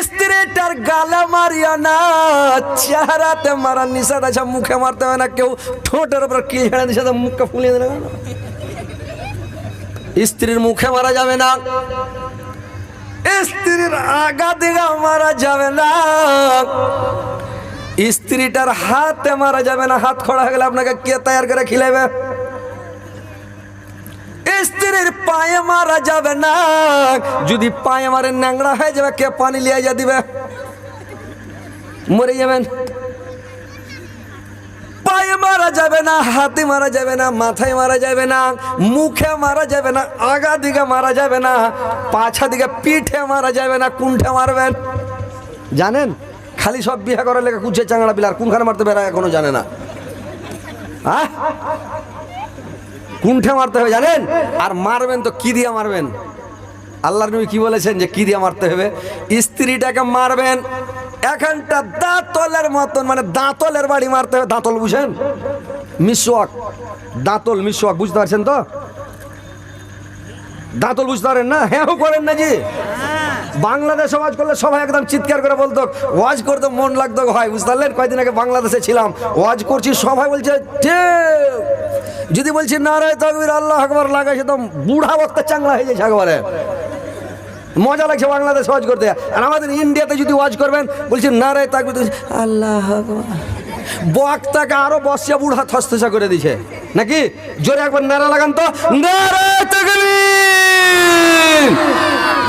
স্ত্রীটার গালে মারিয়া না, চেহারাতে মারার নিষেধ আছে, মুখে মারতে হবে না। কেউ ঠোঁটের উপর কি ঝেড়ে দিছে তো মুখটা ফুলিয়ে দেবে না। স্ত্রীর মুখে মারা যাবে না, স্ত্রীর আগা দিগা মারা যাবে না, স্ত্রীটার হাতে মারা যাবে না। হাত খোড়া হয়ে গেলে আপনাকে কে তৈরি করে খিলাবে? স্ত্রীর পায়ে মারা যাবে না, যদি পায়ে মারে ন্যাংরা হয়ে যাবে, কে পানি লিয়ে যা দিবে? মরে যাবেন। পায়ে মারা যাবে না, হাতে মারা যাবে না, মাথায় মারা যাবে না, মুখে মারা যাবে না, আগা দিকে মারা যাবে না, পাছা দিকে পিঠে মারা যাবে না। কোনটা মারবেন জানেন? খালি সব বিয়ে করার লেগে কুচে চাংড়া বিলার কোনখানে মারতে বেড়া এখনো জানে না। কোনটা মারতে হবে জানেন? আর মারবেন তো কি দিয়ে মারবেন? আল্লাহর নবী কি বলেছেন যে কি দিয়ে মারতে হবে? স্ত্রীটাকে মারবেন এখানটা দাঁতলের মতন, মানে দাঁতলের বাড়ি মারতে হবে। দাঁতল বুঝেন? মিসওয়াক, দাঁতল মিসওয়াক বুঝতে পারছেন তো? দাঁতল বুঝতে পারেন না? হ্যাঁ করেন না জি। বাংলাদেশ ওয়াজ করলে সবাই একদম চিৎকার করে বলতো, ওয়াজ করতে মন লাগতো ভাই, বুঝতে পারলেন? কয়েকদিন আগে বাংলাদেশে ছিলাম, ওয়াজ করছি, সবাই বলছে ঠিক। যদি বলছি নারায়ে তাকবীর আল্লাহু আকবার লাগাইছে তো বুড়া বক্তা চাংলা হয়ে যাচ্ছে একবারে। মজা লাগছে বাংলাদেশ ওয়াজ করতে। আর আমাদের ইন্ডিয়াতে যদি ওয়াজ করবেন, বলছি নারায়ে তাকবীর আল্লাহু আকবার, বক্তাকে আরো বসিয়া বুড়া থসথসা করে দিছে নাকি? জোরে একবার নারা লাগান তো, নারায়ে তাকবীর।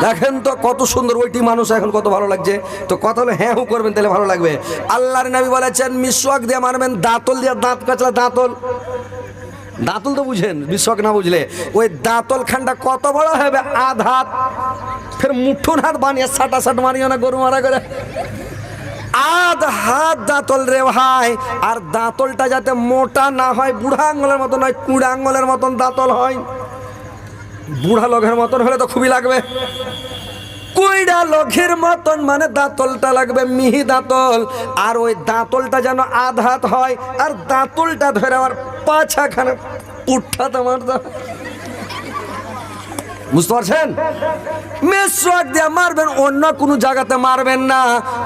দেখেন তো কত সুন্দর, ওইটি মানুষ এখন কত ভালো লাগছে। তো কথা হলো হ্যাঁ হু করবেন, তাহলে ভালো লাগবে। আল্লাহর নবী বলেছেন মিসওয়াক দিয়ে মারবেন, দাঁতল দিয়ে, দাঁত কাচলা দাঁতল। দাঁতল তো বুঝেন, মিসওয়াক না বুঝলে ওই দাঁতল খানটা কত বড় হবে? আধ হাত। ফের মুঠুন হাত বানিয়ে সাটা সাট মারিও না গরু মারা করে। আধ হাত দাঁতল রে ভাই। আর দাঁতলটা যাতে মোটা না হয়, বুড়া আঙ্গুলের মতন নয়, কুড়া আঙ্গুলের মতন দাঁতল হয়। বুড়া লোকের মতন হলে তো খুবই লাগবে। কুইড়া লোকের মতন মানে দাঁতলটা লাগবে মিহি দাঁতল। আর ওই দাঁতলটা যেন আধ হাত হয়, আর দাঁতলটা ধরে আমার পাছাখানে পুঠাতে মারতে। বুঝতে পারছেন? মিসওয়াক দিয়ে মারবেন, অন্য কোনো জায়গাতে মারবেন না।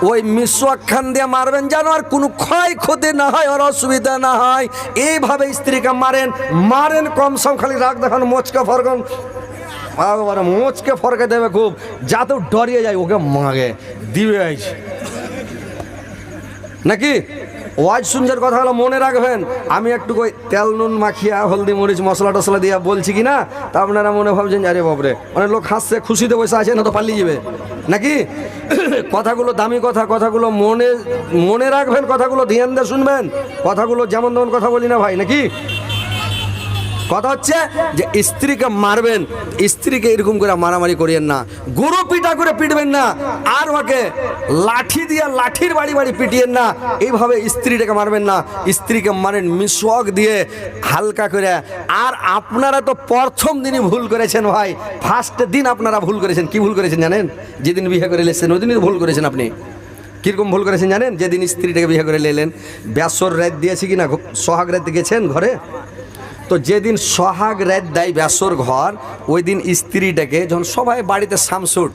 ওই মিসওয়াক খান দিয়ে মারবেন যেন আর কোনো ক্ষয়ক্ষতি না হয়, আর অসুবিধা না হয়। এইভাবে স্ত্রীকে মারেন, মারেন কম সম, খালি রাগ দেখান, মোচকা ফরকন মোচকে ফরকে দেবে খুব, যাতেও ডরিয়ে যায়, ওকে মাগে দিবে নাকি? ওয়াজ শুনছেন, কথা হলো মনে রাখবেন। আমি একটু কই তেল নুন মাখিয়া হলদি মরিচ মশলা টসলা দিয়া বলছি কি না, তা আপনারা মনে ভাবছেন আরে বাপরে অনেক লোক হাসছে, খুশিতে বসে আছে, না তো পালিয়ে যাবে নাকি? কথাগুলো দামি কথা, কথাগুলো মনে রাখবেন, কথাগুলো ধ্যান দিয়ে শুনবেন। কথাগুলো যেমন তেমন কথা বলি না ভাই নাকি? কথা হচ্ছে যে স্ত্রীকে মারবেন, স্ত্রীকে এরকম করে মারামারি করিয়েন না, গরু পিটা করে পিটবেন না, আর ওকে লাঠি দিয়ে লাঠির বাড়ি বাড়ি পিটিয়েন না। এইভাবে স্ত্রীটাকে মারবেন না, স্ত্রীকে মারেন মিসওয়াক দিয়ে হালকা করে। আর আপনারা তো প্রথম দিনই ভুল করেছেন ভাই, ফার্স্ট দিন আপনারা ভুল করেছেন। কি ভুল করেছেন জানেন? যেদিন বিয়ে করে এসেছেন ওই দিনই ভুল করেছেন আপনি। কীরকম ভুল করেছেন জানেন? যেদিন স্ত্রীটাকে বিয়ে করে এলেন, ব্যাসর রাত দিয়েছি কিনা, সোহাগ রাত গেছেন ঘরে, তো যেদিন সোহাগ রাত দেয় ব্যাসর ঘর, ওই দিন স্ত্রীটাকে যখন সবাই বাড়িতে সামসুট,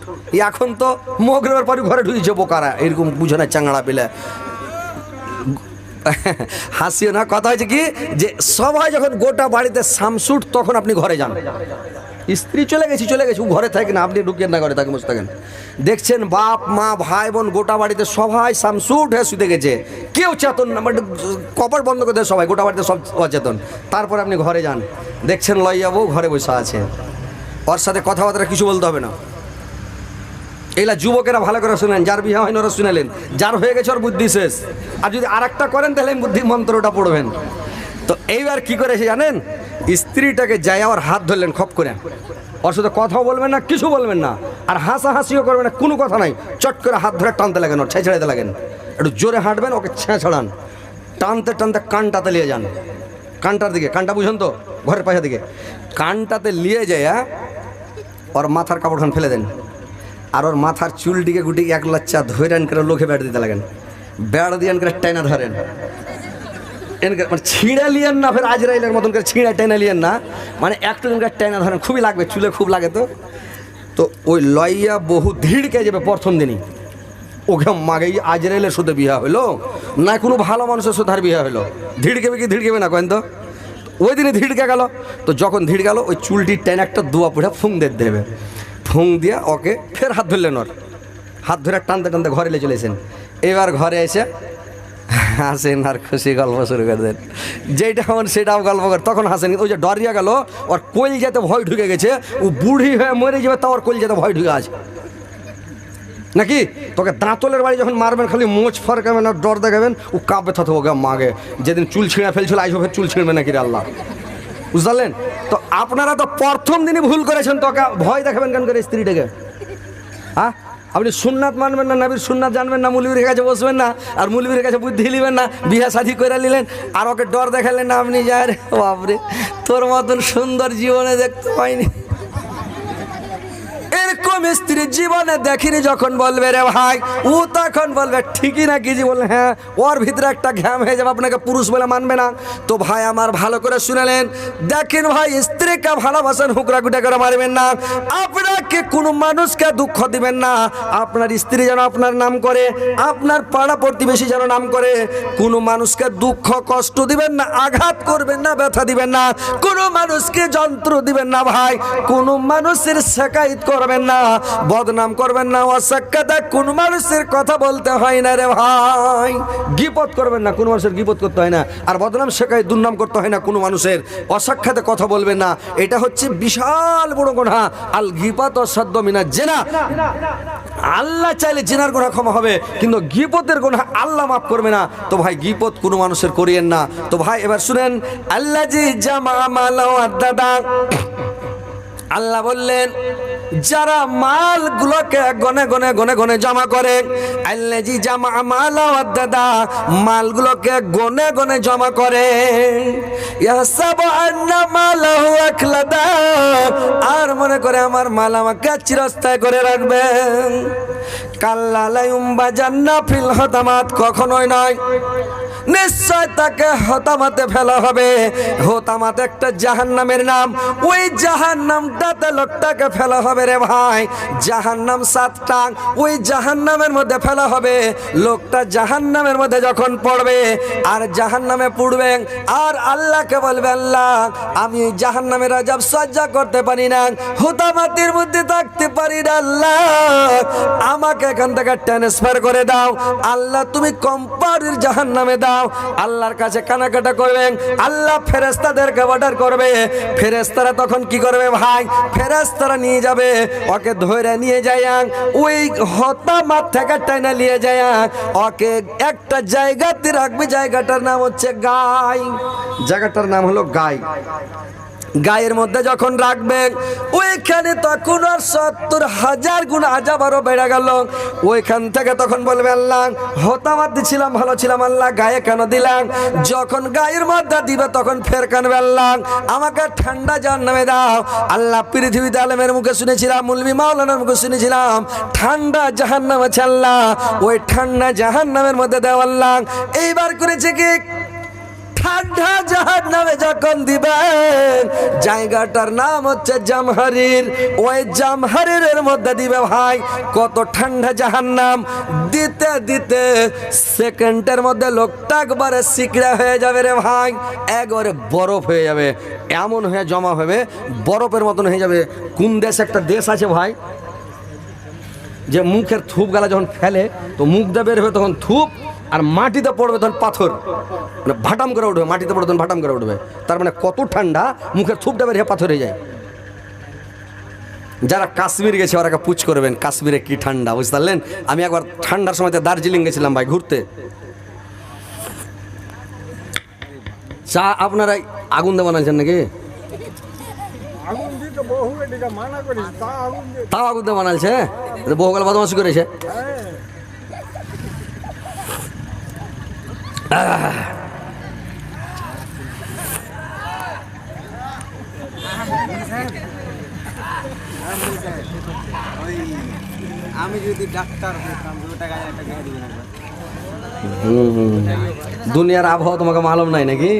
এখন তো মগরবের পরে ঘরে ঢুকেছে বোকারা, এরকম বুঝে না চাংড়া পেলে। হাসিও না, কথা হয়েছে কি যে সবাই যখন গোটা বাড়িতে সামসুট, তখন আপনি ঘরে যান। স্ত্রী চলে গেছি ঘরে থাকে না, আপনি ঢুকেন না ঘরে, তাকে বসে থাকেন। দেখছেন বাপ মা ভাই বোন গোটা বাড়িতে সবাই সামসুট হয়ে শুতে গেছে, কেউ চেতন না, মানে কপাট বন্ধ করে দেয় সবাই, গোটা বাড়িতে সব অচেতন। তারপরে আপনি ঘরে যান, দেখছেন লইয়া বউ ঘরে বসে আছে, ওর সাথে কথাবার্তা কিছু বলতে হবে না। এইলা যুবকেরা ভালো করে শুনেন, যার বিয়ে হয়নি ওরা শুনেলেন, যার হয়ে গেছে ওর বুদ্ধি শেষ। আর যদি আর একটা করেন তাহলে বুদ্ধি মন্ত্রটা পড়বেন। তো এইবার কি করেছে জানেন? স্ত্রীটাকে যায় ওর হাত ধরলেন খপ করে, ওর সাথে কথাও বলবেন না, কিছু বলবেন না, আর হাসাহাসিও করবেন না, কোনো কথা নাই। চট করে হাত ধরে টানতে লাগেন, ওর ছেঁচড়াইতে লাগেন, একটু জোরে হাঁটবেন, ওকে ছেঁচড়ান, টানতে টানতে কানটাতে নিয়ে যান, কানটার দিকে, কানটা বুঝুন তো, ঘরের পাশে দিকে, কানটাতে নিয়ে যায় ওর মাথার কাপড়খান ফেলে দেন, আর ওর মাথার চুলটিকে গুটিকে এক লাচ্চা ধরে আন করে লোকে বেড় দিতে লাগেন, বেড় দিয়ে আন করে টাইনা ধরেন, মানে ছিঁড়ে লিয়েন না, ফের আজরাইলের মতন করে ছিঁড়ে টেনে লিয়েন না, মানে একটু টেনে ধরেন, খুবই লাগবে, চুলে খুব লাগে। তো ওই লইয়া বহু ধীড়কে যাবে প্রথম দিনই, ওকে মাগে আজরাইলের সাথে বিয়া হইলো না কোনো ভালো মানুষের সাথে আর বিয়া হইলো? ধিড়কেবে কি ধিড়কেবে না কেন? তো ওই দিনে ধিড়কে গেল। তো যখন ধিড় গেল ওই চুলটি টেনে একটা দোয়া পুড়ে ফুং দেবে, ফুং দিয়ে ওকে ফের হাত ধরলেন, ওর হাত ধরে টানতে টানতে ঘরে নিয়ে চলেছেন। এবার ঘরে এসে হাসেন আর খুশি গল্প শুরু করে দেন, যেটা হন সেটাও গল্প করে। তখন হাসেন, ওই যে ডরিয়া গেল, ওর কোল যেতে ভয় ঢুকে গেছে, ও বুড়ি হয়ে মরে যাবে, তাও ওর কোল যেতে ভয় ঢুকে আছে নাকি? তোকে দাঁতলের বাড়ি যখন মারবেন খালি মোচ ফরকাবেন আর ডর দেখাবেন, ও কাঁপবে থাকবে ওকে মাগে। যেদিন চুল ছিঁড়া ফেলছিল আইসো ফের চুল ছিঁড়বে নাকি রে আল্লাহ, বুঝলেন? তো আপনারা তো প্রথম দিনই ভুল করেছেন, তোকে ভয় দেখাবেন কেন করে স্ত্রীটাকে? হ্যাঁ, আপনি সুন্নাত মানবেন না, নবীর সুন্নাত জানবেন না, মুলবির কাছে বসবেন না, আর মুলবির কাছে বুদ্ধি নিবেন না, বিয়ে শাদি করে নিলেন আর ওকে ডর দেখালেন না। আপনি যায় রে বাপরে, তোর মতন সুন্দর জীবনে দেখতে পাইনি, এরকম স্ত্রী জীবনে দেখিনি। যখন বলবে রে ভাই, ও তখন বলবে ঠিকই না কি? বললে হ্যাঁ, ওর ভিতরে একটা ঘাম হয়ে যাবে, আপনাকে পুরুষ বলে মানবে না। তো ভাই আমার ভালো করে শুনালেন, দেখেন ভাই, স্ত্রীকে ভালোবাসেন, হুকরা গুটা করে মারবেন না। আপনাকে কোনো মানুষকে দুঃখ দিবেন না। আপনার স্ত্রী যেন আপনার নাম করে, আপনার পাড়া প্রতিবেশী যেন নাম করে, কোনো মানুষকে দুঃখ কষ্ট দিবেন না, আঘাত করবেন না, ব্যথা দিবেন না, কোনো মানুষকে যন্ত্র দিবেন না ভাই, কোনো মানুষের শেকায়ত করবেন না, বদনাম করবেন না, অসাক্ষাতে কোন মানুষের কথা বলতে হয় না রে ভাই, গীপত করবেন না, কোনো মানুষের গীপত করতে হয় না, আর বদনাম শেখায় দুর্নাম করতে হয় না, কোনো মানুষের অসাক্ষাতে কথা বলবেন না। এটা হচ্ছে বিশাল বড় গুনাহ। আল গীপত অসাধ্য মিনা জেনা। আল্লাহ চাইলে জেনার গুনাহ ক্ষমা হবে, কিন্তু গীপতের গুনাহ আল্লাহ মাফ করবে না। তো ভাই গীপত কোনো মানুষের করিয়েন না। তো ভাই এবার শুনেন, আল্লাহ জি জামা মালা আদাদা, আল্লাহ বললেন যারা মালগুলোকে গনে গনে গনে গনে জমা করে, আল্লাজি জামা মালা ওয়াদাদা, মালগুলোকে গনে গনে জমা করে, ইয়াসাবু আন্না মালাহু আখলাদা, আর মনে করে আমার মাল আমাকে চিরস্থায়ী করে রাখবেন। কাল্লা লা ইউমবাজান্না ফিল হতামাত, কখনোই নয়, নিশ্চয় তাকে হতামাতে ফেলা হবে। হতামাত একটা জাহান্নামের নাম, ওই জাহান্নামটাতে লোকটাকে ফেলা হবে রে ভাই। জাহান্নাম 7টা, ওই জাহান্নামের মধ্যে ফেলা হবে। লোকটা জাহান্নামের মধ্যে যখন পড়বে আর জাহান্নামে পড়বে, আর আল্লাহকে বলবে আল্লাহ আমি জাহান্নামের আযাব সহ্য করতে পারি না, হতামাতের মধ্যে থাকতে পারি না, আল্লাহ আমাকে এখান থেকে ট্রান্সফার করে দাও, আল্লাহ তুমি কোম্পানির জাহান্নামে দাও। আল্লাহর কাছে কানাকাটা করবেন, আল্লাহ ফেরেশতাদেরকে অর্ডার করবে। ফেরেশতারা তখন কি করবে ভাই? ফেরেশতারা নিয়ে যাবে, ওকে ধরে নিয়ে যায়, ওই হতামাত থেকে টেনে নিয়ে যায়, ওকে একটা জায়গাতে রাখবে। জায়গাটার নাম হচ্ছে গায়, জায়গাটার নাম হলো গায়। গায়ের মধ্যে যখন রাখবেন, ওইখানে তখন আর 70,000 গুণ আযাব আরো বেড়ে গেল। ওইখান থেকে তখন বলবে আল্লাহ হতামাত ছিলাম, ভালো ছিলাম, আল্লাহ গায়ে কেন দিলাম? যখন গায়ের মধ্যে দিবে তখন ফের কানবে আল্লাহ আমাকে ঠান্ডা জাহান্নামে দাও। আল্লাহ পৃথিবীতে আলেমের মুখে শুনেছিলাম, মুলবি মাওলানার মুখে শুনেছিলাম, ঠান্ডা জাহান্নাম আছে আল্লাহ, ওই ঠান্ডা জাহান্নামের মধ্যে দাও আল্লাহ। এইবার করেছে কি, ঠান্ডা জাহান্নামে যখন দিবেন, জায়গাটার নাম হচ্ছে জামহারির, ওই জামহারিরের মধ্যে দিবে ভাই। কত ঠান্ডা জাহান্নাম, দিতে দিতে সেকেন্ডের মধ্যে লোকটা একবারে সিকড়া হয়ে যাবে রে ভাই, একবারে বরফ হয়ে যাবে, এমন হয়ে জমা হবে, বরফের মতন হয়ে যাবে। কোন দেশ, একটা দেশ আছে ভাই, যে মুখের থুপ গালা যখন ফেলে তো মুখ দিয়ে বের হবে তখন থুপ, আর মাটিতে পড়বে তখন পাথর, মানে ভাটাম করে উঠবে, মাটিতে পড়বে তখন ভাটাম করে উঠবে। তার মানে কত ঠান্ডা, মুখের থুপটা বের হয়ে পাথর হয়ে যায়। যারা কাশ্মীর গেছে ওরা পুছ করবেন কাশ্মীরে কি ঠান্ডা, বুঝতে পারলেন? আমি একবার ঠান্ডার সময় দার্জিলিং গেছিলাম ভাই ঘুরতে। চা আপনারা আগুন দিয়ে বানাচ্ছেন নাকি? তাও আগুন দিয়ে বানাচ্ছে, বহুকাল বদমাশি করেছে। আমি যদি ডাক্তার হতাম, দুনিয়ার আবহাওয়া তোমাকে মালুম নাই নাকি?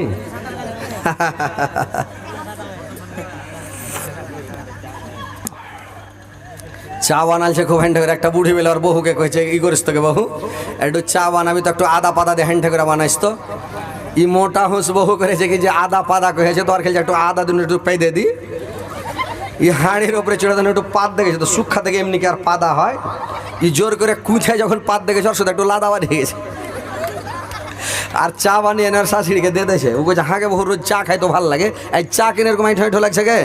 চা বানালছে খুব হ্যান্ড করে, একটা বুড়ি বেলে ওর বহুকে কইছে ই করিস তোকে বহু একটু চা বানাবি তো একটু আদা পাতা দিয়ে হ্যান্ড করে বানাইস তো। ই মোটা হুঁস বহু করেছে কি যে আদা পাতা কয়েছে তো আর খেলছে একটু আদা দিন একটু পেয়ে দিয়ে দি। ই হাঁড়ির ওপরে চড়ে দেন একটু পাত দেখেছে তো সুক্ষা থেকে এমনি কি আর পাতা হয়। ই জোর করে কুঁথায় যখন পাত দেখেছে ওর সাথে একটু লাদা বাড়ি গেছে আর চা বানিয়ে এনে শাশুড়িকে দিয়ে দিয়েছে। ও কইছে হাঁকে বহু রোজ চা খাই তো ভালো লাগে, এই চা কিনে এরকম ঠেঠো লাগছে গে।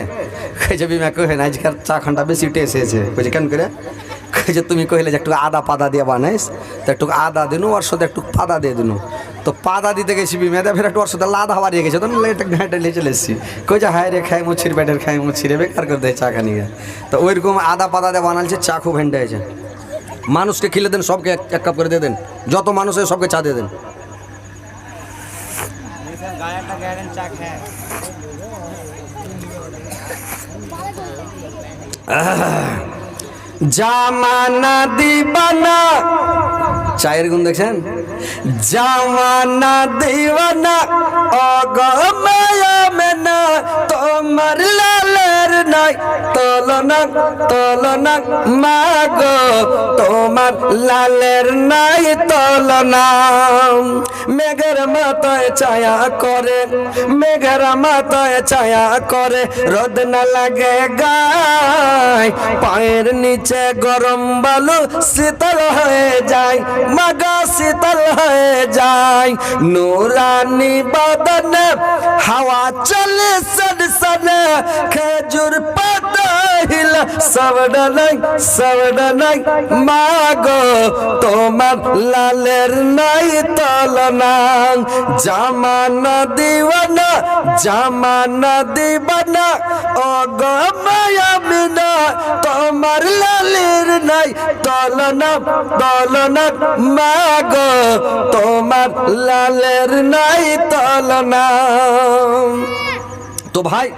কইছে বিমা কহে না আজকাল চা খানটা বেশি টেস্ট হয়েছে। কইছে কেন করে? কইছে তুমি কইলে যে একটু আদা পাতা দিয়ে বানাইস তো একটু আদা দিনু ওর সাথে একটু পাতা দিয়ে দিনু। তো পাতা দিতে গেছি বিমেদা ফের একটু ওর সাথে লাদা হারিয়ে গেছে তো এটা ঘাঁটে নিয়ে চলে এসেছি। কইছে হায় রে খাই মুছির ব্যাটের খাই মুছিরে বেকার করে দেয় চা খানি। তো ওইরকম আদা পাতা দিয়ে বানালছে, চা খুব হ্যান্ডে হয়েছে। মানুষকে খিলে দেন, সবকে এক কাপ করে দিয়ে দেন, যত মানুষ হয় সবকে চা দিয়ে দেন। গায়াটা গ্যারেন চা খায়। জামানা দিবানা, চায়ের গুণ দেখছেন? জামানা দিবানা অগমায়া মেনা, তোমার লালের নাই তলনা তলনা মাগো, তোমার লালের নাই তলনা। মেঘের মাথায় ছায়া করে, মেঘের মাথায় ছায়া করে, রোদ না লাগে গায়, পায়ের নিচে গরম বালু শীতল হয়ে যায়, মাগা শীতল হয়ে যায়। নুরানি বাদনে হাওয়া চলে সন সনে, খেজুর পাতা হিলা সবডা নাই মাগো, তোমার লালের নাই তলনা। জামানা দিওয়ানা, জামানা দিবানা ও গো মায়া মিনা, তোমার লালের নাই তলনা তলনা মাগো, তোমার লালের নাই তলনা। তো ভাই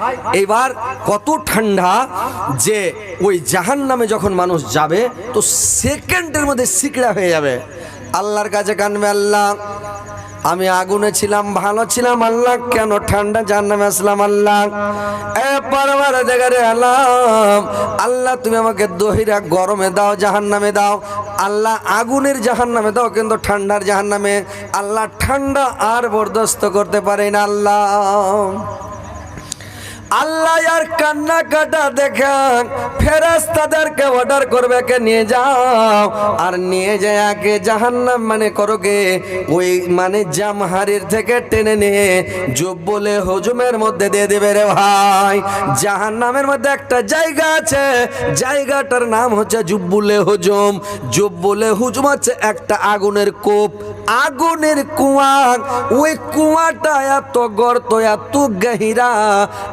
এইবার কত ঠান্ডা যে ওই জাহান্নামে যখন মানুষ যাবে তো সেকেন্ডের মধ্যে সিকড়া হয়ে যাবে। আল্লাহর কাছে কানবে, আল্লাহ আমি আগুনে ছিলাম, ভালো ছিলাম, আল্লাহ কেন ঠান্ডা জাহান্নামে আসলাম? আল্লাহ এ পারবার জায়গায় আলাম, আল্লাহ তুমি আমাকে দহিরা গরমে দাও, জাহান্নামে দাও। আল্লাহ আগুনের জাহান্নামে দাও, কিন্তু ঠান্ডার জাহান্নামে আল্লাহ ঠান্ডা আর বরদাস্ত করতে পারে না। আল্লাহ আর কান্না কাটা দেখান, ফেরেশতাদেরকে অর্ডার করবে কে নিয়ে যাও, আর নিয়ে যায় আগে জাহান্নাম মানে করোগে ওই মানে জামহারির থেকে টেনে নিয়ে জুব্বুলে হুজুমের মধ্যে দিয়ে দেবে রে ভাই। জাহান্নামের মধ্যে একটা জায়গা আছে, জায়গাটার নাম হচ্ছে জুব্বুলে হুজুম। জুব্বুলে হুজুম হচ্ছে একটা আগুনের কূপ, আগুনের কুয়া। ওই কুয়াটা এত গর্ত, এত গহিরা,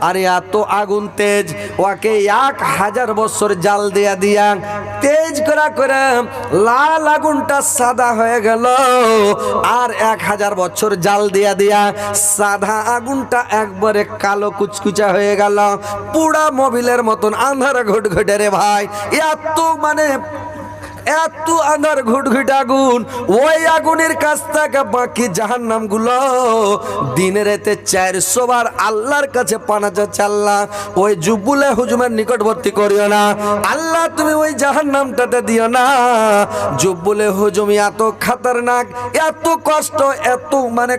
আর এত আগুন তেজ, ওকে 1000 বছর জাল দিয়া দিয়া তেজ করা করে লাল আগুনটা সাদা হয়ে গেল, আর 1000 বছর জাল দিয়া দিয়া সাদা আগুনটা একবারে কালো কুচকুচা হয়ে গেল, পুরা মোবিলের মতন আন্ধার ঘুটঘুটে রে ভাই। এত মানে এত আন্ধার ঘুটঘুট আগুন, ওই আগুনের কাছ থেকে বাকি জাহান্নাম গুলো দিনে রাতে 400 বার আল্লাহর কাছে পানা যাচ্ছে, আল্লাহ ওই জুব্বুলে হুজুমের নিকটবর্তী করিও না, আল্লাহ তুমি ওই জাহান্নামটাতে দিও না। জুব্বুলে হুজুম এত খতরনাক, এত কষ্ট, এত মানে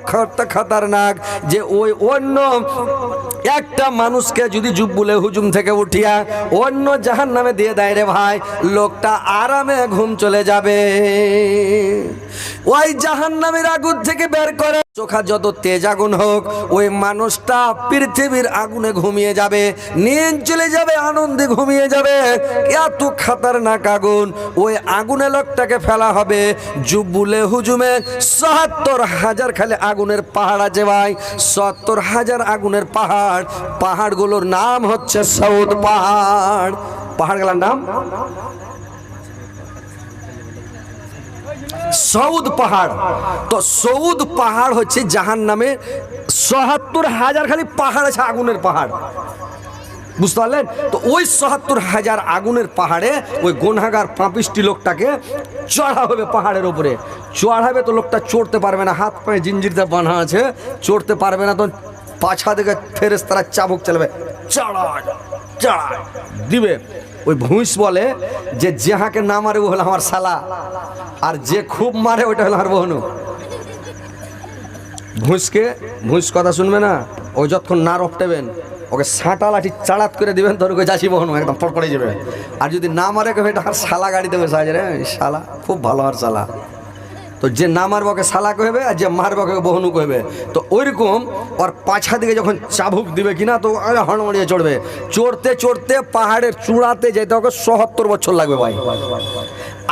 খতরনাক যে ওই অন্য একটা মানুষকে যদি জুব্বুলে হুজুম থেকে উঠিয়া অন্য জাহান্নামে দিয়ে দেয় রে ভাই, লোকটা আরামে ঘুম চলে যাবে। ওই জাহান্নামের আগুন থেকে বের করে চোখা যত তেজ আগুন হোক, ওই মানুষটা পৃথিবীর আগুনে ঘুমিয়ে যাবে, নিজ চলে যাবে, আনন্দে ঘুমিয়ে যাবে। এত খতরনাক আগুন, ওই আগুনে লোকটাকে ফেলা হবে জুব্বুলে হুজুমে। ৭০,০০০ খালি আগুনের পাহাড় আছে ভাই, ৭০,০০০ আগুনের পাহাড়। পাহাড়গুলোর নাম হচ্ছে সৌদ পাহাড়। পাহাড়গুলোর নাম সৌদ পাহাড়। তো সৌদ পাহাড় হচ্ছে জাহান্নামে ৭০,০০০ খালি পাহাড় আছে, আগুনের পাহাড়, বুঝতে পারলেন? তো ওই ৭০,০০০ আগুনের পাহাড়ে ওই গুনহাগার পাপিষ্টি লোকটাকে চড়া হবে পাহাড়ের উপরে। চড়াবে তো লোকটা চড়তে পারবে না, হাত পায়ে জিঞ্জিরতে বাঁধা আছে, চড়তে পারবে না। তো পাছা থেকে ফেরেশতারা চাবুক চালাবে, চড়ায় চড়ায় দিবে। ওই ভুঁইস বলে যে যাহাকে না মারে ও হলো আমার শালা, আর যে খুব মারে ওইটা হলো আমার বহনু। ভুঁইস কথা শুনবে না, ও যতক্ষণ না রপটেবেন ওকে সাঁটা লাঠি চাড়াত করে দিবেন, তোর ওকে যাচ্ছি বহনু একদম পড়ে যাবে। আর যদি না মারে কেউ এটা আর শালা গাড়ি দেবে সাহায্য রে শালা খুব ভালো আর শালা। তো যে না মারবে ওকে শালা কহবে, আর যে মারবে ওকে বহনু কহবে। তো ওইরকম ওর পাছা দিকে যখন চাবুক দিবে কিনা তো হড়মড়িয়ে চড়বে। চড়তে চড়তে পাহাড়ের চূড়াতে যেতে ওকে ৭৭ বছর লাগবে ভাই।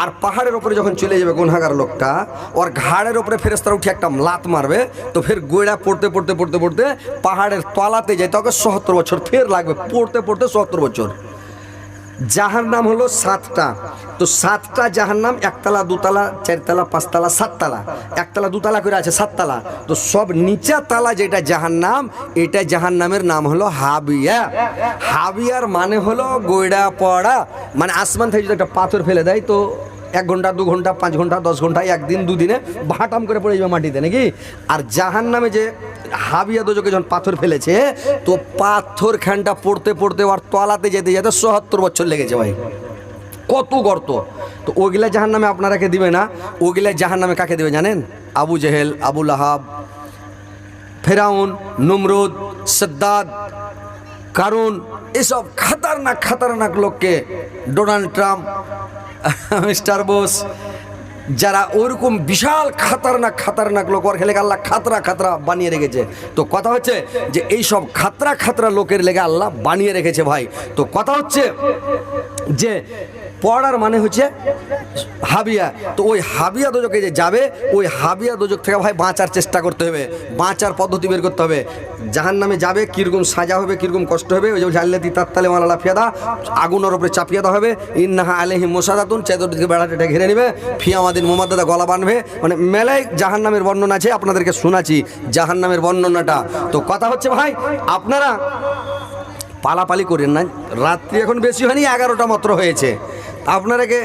আর পাহাড়ের ওপরে যখন চলে যাবে গুনহাগার লোকটা, ওর ঘাড়ের ওপরে ফেরেশতারা উঠে একটা লাত মারবে, তো ফের গোড়া পড়তে পড়তে পড়তে পড়তে পাহাড়ের তলাতে যেতে ওকে ৭৭ বছর ফের লাগবে, পড়তে পড়তে ৭৭ বছর। জাহান্নাম হলো ৭টা। তো ৭টা জাহান্নাম, একতলা দুতলা চারতলা পাঁচতলা সাততলা, একতলা দুতলা করে আছে ৭তলা। তো সব নিচা তালা যেটা জাহান্নাম, এটা জাহান্নামের নাম হলো হাবিয়া। হাবিয়ার মানে হলো গোড়া পড়া, মানে আসমান থেকে যদি একটা পাথর ফেলে দেয় তো 1 ঘন্টা 2 ঘন্টা 5 ঘন্টা 10 ঘন্টা একদিন দুদিনে ভাটাম করে পড়ে যাবে মাটিতে নাকি। আর জাহান্নামে যে হাবিয়া দোজকে যখন পাথর ফেলেছে, তো পাথর খানটা পড়তে পড়তে আর তলাতে যেতে যেতে ৭৭ বছর লেগেছে ভাই। কত গর্ত! তো ওগুলা জাহান্নামে আপনারাকে দিবে না, ওগুলা জাহান্নামে কাকে দেবে জানেন? আবু জেহেল, আবু লাহাব, ফেরাউন, নমরুদ, সদ্দাদ, কারুন, এসব খতরনাক খতরনাক লোককে, ডোনাল্ড ট্রাম্প, মিস্টার বুশ, যারা ওরকম বিশাল খাতারনাক খাতারনাক লোক, ওর খেলে আল্লাহ খাতরা খাতরা বানিয়ে রেখেছে। তো কথা হচ্ছে যে এই সব খাতরা খাতরা লোকের লেগে আল্লাহ বানিয়ে রেখেছে ভাই। তো কথা হচ্ছে যে পড়ার মানে হচ্ছে হাবিয়া। তো ওই হাবিয়া দোজকে যে যাবে, ওই হাবিয়া দোজক থেকে ভাই বাঁচার চেষ্টা করতে হবে, বাঁচার পদ্ধতি বের করতে হবে। জাহান্নামে যাবে, কীরকম সাজা হবে, কীরকম কষ্ট হবে, ওই যে জাল্লাতি তাত্তালে মালা ফিয়াদা, আগুনের উপরে চাপিয়ে দেওয়া হবে, ইন্নাহা আলাইহিম মুসাদাতুন, চাতুর্দিকে বেড়াটা ঘিরে নেবে, ফিয়ামাদিন মোহাম্মদাদা গলা বাঁধবে, মানে মেলায় জাহান্নামের বর্ণনা আছে, আপনাদেরকে শোনাচ্ছি জাহান্নামের বর্ণনাটা। তো কথা হচ্ছে ভাই আপনারা পালাপালি করেন না, রাত্রি এখন বেশি হয়নি, 11টা মাত্র হয়েছে। আপনারাকে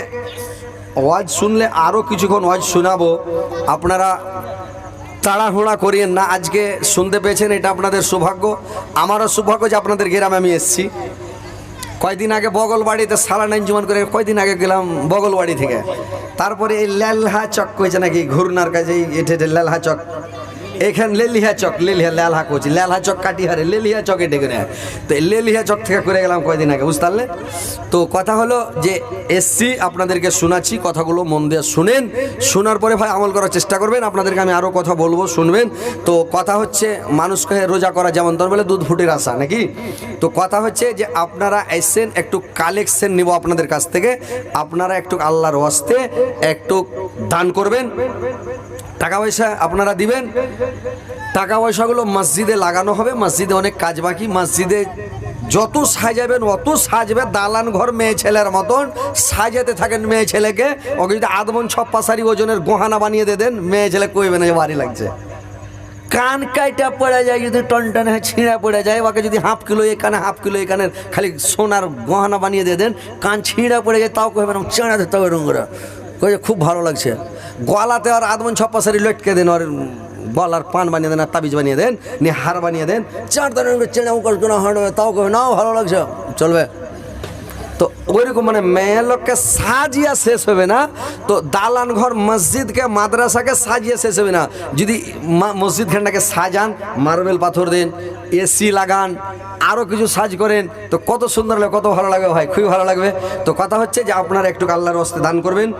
ওয়াজ শুনলে আরও কিছুক্ষণ ওয়াজ শোনাবো, আপনারা তাড়াহুড়া করিয়েন না। আজকে শুনতে পেয়েছেন, এটা আপনাদের সৌভাগ্য, আমারও সৌভাগ্য যে আপনাদের গ্রামে আমি এসেছি। কয়দিন আগে বগলবাড়িতে সালান আঞ্জুমান করে কয়দিন আগে গেলাম বগলবাড়ি থেকে। তারপরে এই লেলহা চক কইছে নাকি ঘুরনার কাছে, এঠে লেলহা চক, এখানে লেলিহা চক, লেলিহা লেলহা করছি, লেলহা চক কাটিহারে লেলিহা চক এটে করে। তো এই লেলিহা চক থেকে করে গেলাম কয়দিন আগে, বুঝতে পারলে? তো কথা হলো যে এসছি, আপনাদেরকে শোনাচ্ছি, কথাগুলো মন দিয়ে শুনেন, শোনার পরে ভাই আমল করার চেষ্টা করবেন। আপনাদেরকে আমি আরও কথা বলবো, শুনবেন। তো কথা হচ্ছে মানুষকে রোজা করা যেমন তোর বলে দুধ ফুটের আশা নাকি। তো কথা হচ্ছে যে আপনারা এসেন, একটু কালেকশন নিব আপনাদের কাছ থেকে, আপনারা একটু আল্লাহর ওয়াস্তে একটু দান করবেন, টাকা পয়সা আপনারা দিবেন। টাকা পয়সাগুলো মসজিদে লাগানো হবে, মসজিদে অনেক কাজ বাকি, মসজিদে যত সাজাবেন অত সাজবে, দালান ঘর মেয়ে ছেলের মতন সাজাতে থাকেন মেয়ে ছেলেকে। ওকে যদি আদমন ছপ্পাশারি ওজনের গহনা বানিয়ে দিয়ে দেন, মেয়ে ছেলে কইবে না যে ভারী লাগছে। কান কাইটা পড়ে যায়, যদি টনটনে ছিঁড়া পড়ে যায়, ওকে যদি হাফ কিলো এখানে হাফ কিলো এখানে খালি সোনার গহনা বানিয়ে দিয়ে দেন, কান ছিঁড়া পড়ে যায়, তাও কইবে না চেঁড়া দিতে হবে রঙরা, কয়ে খুব ভালো লাগছে। গলাতে আর আদমন ছপ্পাশারি লটকে দেন, আর গলার পান বানিয়ে দেন, আর তাবিজ বানিয়ে দেন, নিয়ে হার বানিয়ে দেন, চার চেনা কল্পনা হয়, তাও কবে নাও ভালো লাগছে, চলবে। তো ওইরকম মানে মেয়ে লোককে সাজিয়া শেষ হবে না। তো দালান ঘর মসজিদকে মাদ্রাসাকে সাজিয়ে শেষ হবে না। যদি মসজিদ খানটাকে সাজান, মার্বেল পাথর দেন, এসি লাগান, আরও কিছু সাজ করেন, তো কত সুন্দর লাগবে, কত ভালো লাগবে ভাই, খুবই ভালো লাগবে। তো কথা হচ্ছে যে আপনারা একটু আল্লাহর রাস্তায় দান করবেন,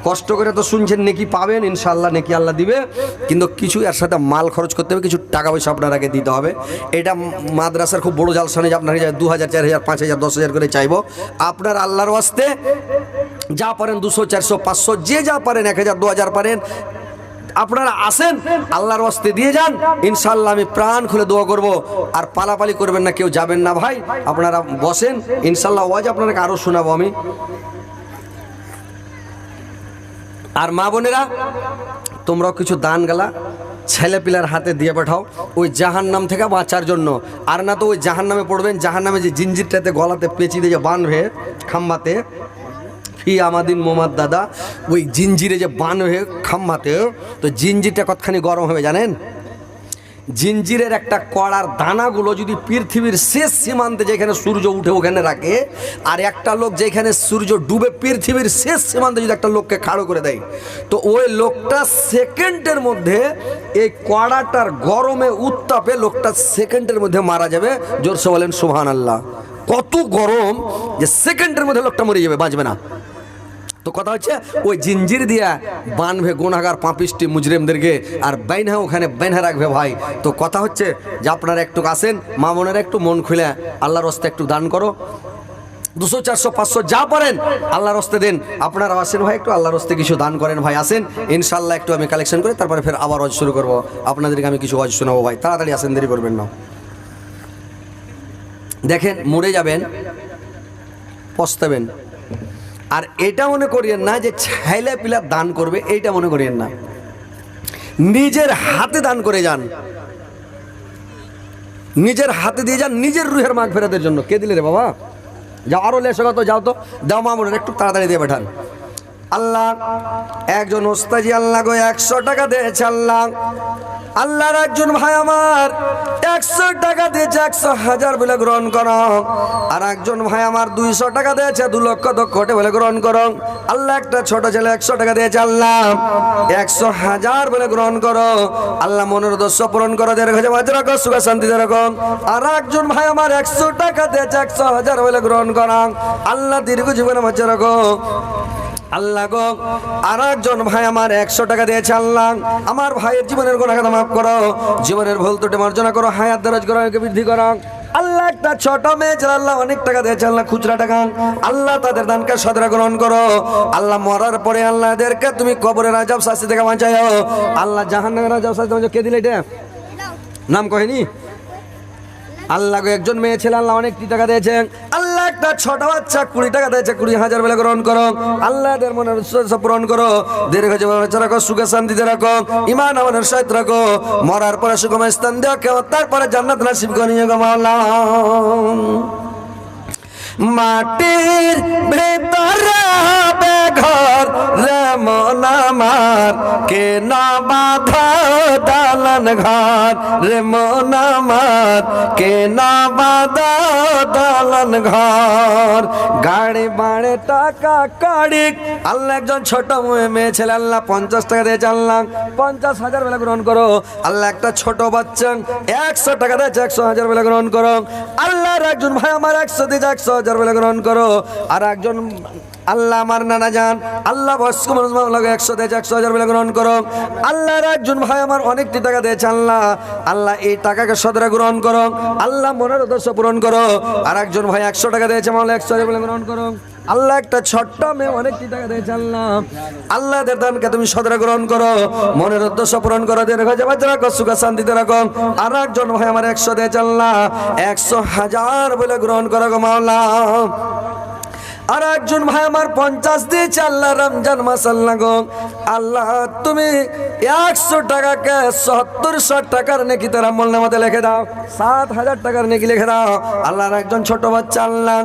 কষ্ট করে তো শুনছেন, নেকি পাবেন ইনশাআল্লাহ, নেকি আল্লাহ দিবে, কিন্তু কিছু এর সাথে মাল খরচ করতে হবে, কিছু টাকা পয়সা আপনারাকে দিতে হবে। এটা মাদ্রাসার খুব বড় জালসা নেই, আপনারা 2000 4000 5000 10,000 করে চাইবো। আপনার আল্লাহর ওয়াস্তে যা পারেন 200 400 500 যে যা পারেন, 1000 2000 পারেন, আপনারা আসেন, আল্লাহর ওয়াস্তে দিয়ে যান, ইনশাআল্লাহ আমি প্রাণ খুলে দোয়া করব। আর পালাপালি করবেন না, কেউ যাবেন না ভাই, আপনারা বসেন, ইনশাআল্লাহ ওয়াজ আপনাকে আরও শোনাবো আমি। আর মা বোনেরা, তোমরাও কিছু দান গালা ছেলে পিলার হাতে দিয়ে পাঠাও, ওই জাহান্নাম থেকে বাঁচার জন্য। আর না তো ওই জাহান্নামে পড়বেন, জাহান্নামে যে জিঞ্জিরটাতে গলাতে পেঁচি দিয়ে যে বাঁধবে খাম্বাতে, ফি আমাদিন মোমাদ দাদা, ওই জিঞ্জিরে যে বাঁধবে খাম্বাতে, তো জিঞ্জিরটা কতখানি গরম হবে জানেন? জিঞ্জিরের একটা কড়ার দানাগুলো যদি পৃথিবীর শেষ সীমান্তে যেখানে সূর্য উঠে ওখানে রাখে, আর একটা লোক যেখানে সূর্য ডুবে পৃথিবীর শেষ সীমান্তে যদি একটা লোককে খাড়ো করে দেয়, তো ওই লোকটা সেকেন্ডের মধ্যে এই কড়াটার গরমে উত্তাপে লোকটা সেকেন্ডের মধ্যে মারা যাবে। জোরসে বলেন সুবহানাল্লাহ। কত গরম যে সেকেন্ডের মধ্যে লোকটা মরে যাবে, বাঁচবে না। তো কথা হচ্ছে ওই জিঞ্জির দিয়া বানবে গুনাহগার পাপিষ্টি মুজরিমদেরকে, আর বাইনা ওখানে বাইনা রাখবে ভাই। তো কথা হচ্ছে যে আপনারা একটু আসেন, মা বোনেরা একটু মন খুলে আল্লাহর রাস্তে একটু দান করো, 200 400 500 যা পারেন আল্লাহর রাস্তে দেন। আপনারা আসেন ভাই, একটু আল্লাহর রাস্তে কিছু দান করেন ভাই, আসেন ইনশাল্লাহ। একটু আমি কালেকশন করে তারপরে ফের আবার ওয়াজ শুরু করবো, আপনাদেরকে আমি কিছু ওয়াজ শোনাবো ভাই। তাড়াতাড়ি আসেন, দেরি করবেন না। দেখেন মরে যাবেন, পস্তাবেন। আর এটা মনে করিয়েন না যে ছেলে পিলা দান করবে, এইটা মনে করিয়েন না। নিজের হাতে দান করে যান, নিজের হাতে দিয়ে যান, নিজের রুহের মাগফিরাতের জন্য। কে দিলে রে বাবা? যাও আরো লেসো, তো যাও তো, দাও মা বোনের একটু তাড়াতাড়ি দিয়ে পাঠান। আল্লাহ একজন ওস্তাজি আল্লাহ গো 100 টাকা দিয়েছে আল্লাহ। আল্লাহর একজন ভাই আমার 100 টাকা দিয়েছে, 100,000 বলে গ্রহণ করো। আর একজন ভাই আমার 200 টাকা দিয়েছে, 2 লক্ষ কোটি বলে গ্রহণ করো। আল্লাহ একটা ছোট ছেলে 100 টাকা দিয়েছে আল্লাহ, 100,000 বলে গ্রহণ করো। আল্লাহ মনের উদ্দেশ্য পূরণ করো, রাখো, সুখ শান্তিতে রাখো। আর একজন ভাই আমার 100 টাকা দিয়েছে, 100,000 বলে গ্রহণ করো। আল্লাহ দীর্ঘ জীবনে বাঁচিয়ে রাখো আল্লাহ গো। আর একজন ভাই আমার 100 টাকা দিয়েছে আল্লাহ, আমার ভাইয়ের জীবনের গুনাহ মাফ করো, জীবনের ভুল ত্রুটি মার্জনা করো, হায়াত দরাজ করো, বৃদ্ধি করো। আল্লাহ একটা ছোট মেয়ে আল্লাহ অনেক টাকা দিয়েছে আল্লাহ, খুচরা টাকা। আল্লাহ তাদের দানকে সদরা গ্রহণ করো। আল্লাহ মরার পরে আল্লাহ এদেরকে তুমি কবরের আযাব শাস্তি থেকে বাঁচাও। আল্লাহ জাহান্নামের আযাব শাস্তি থেকে। কে দিলে এটা? নাম কহেনি? আল্লাহ গো একজন মেয়ে ছেলে আল্লাহ অনেক টাকা দিয়েছে আল্লাহ, একটা ছোট বাচ্চা 20 টাকা দিয়েছে, 20,000 বলে গ্রহণ করো। আল্লাহ এদের মনের উদ্দেশ্য পূরণ করো, দীর্ঘ জীবন রাখো, সুখে শান্তিতে রাখো, ঈমান আমাদের সহিত রাখো। মরার পরে সুখময় স্থান দাও, তারপরে জান্নাত নসিব করিও গো মাওলা। মাটির ভেতরে ঘর রে মন আমার, কে না বাঁধা দালান ঘর রে মন আমার, কে না বাঁধা দালান ঘর। গাড়ি বাড়ে টাকা কাড়ি আল্লাহ একজন ছোট মেয়ে ছেলে আল্লাহ 50 টাকা দিয়ে আল্লাহ 50,000 বেলা গ্রহণ করো। আল্লাহ একটা ছোট বাচ্চা 100 টাকা দিয়েছে, 100,000 বেলা গ্রহণ করো। আল্লাহর একজন ভাই আমার 100 দিয়েছে, 100,000 বেলা গ্রহণ করো। আর একজন আল্লাহ আমার নানা যান আল্লাহ বয়স্ক মানুষ 100 দিয়েছে, 100,000 বেলা গ্রহণ করো। আল্লাহর একজন ভাই আমার অনেকটি টাকা দিয়েছে আল্লাহ, আল্লাহ এই টাকাকে সদরা গ্রহণ করো। আল্লাহ মনের উদ্দেশ্য পূরণ করো। আর একজন ভাই 100 টাকা দিয়েছে, মাওলা 100,000 বেলা গ্রহণ করো। আল্লাহ একটা ছোট্ট মেয়ে অনেকটি টাকা দিয়েছে আল্লাহ, আল্লাহ এদের দানকে তুমি সদরা গ্রহণ করো, মনের উদ্দেশ্য পূরণ করো, রাখো, সুখ শান্তিতে রাখো। আর একজন ভাই আমার 100 দিয়েছে আল্লাহ, 100,000 বলে গ্রহণ করো গো মাওলা। আর একজন ভাই আমার 50 দিয়েছে আল্লাহ, রমজান মাস আল্লাহ গো। আল্লাহ তুমি 100 টাকাকে 70 টাকার নেকি তার আমল নামাতে লিখে দাও, 7,000 টাকার নেকি লিখে দাও। আল্লাহর একজন ছোট বাচ্চা আল্লাহ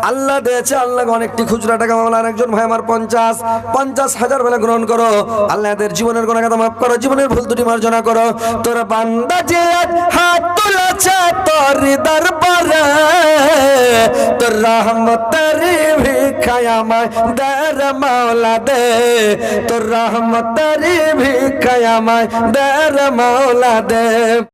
আল্লাহ দিয়েছে আল্লাহ অনেকটি খুচরা টাকা মামলা। আর একজন ভাই আমার 50,000 বেলা গ্রহণ করো। আল্লাহ এদের জীবনের গুনাহ মাফ করো, জীবনের ভুল ত্রুটি মার্জনা করো। তোর বান্দা যে হাত তুলেছে তোর দরবারে, তোর রহমতের ভিখায় আমায় দে রে মাওলা দে, তোর রহমতের ভিখায় আমায় দে রে মাওলা দে।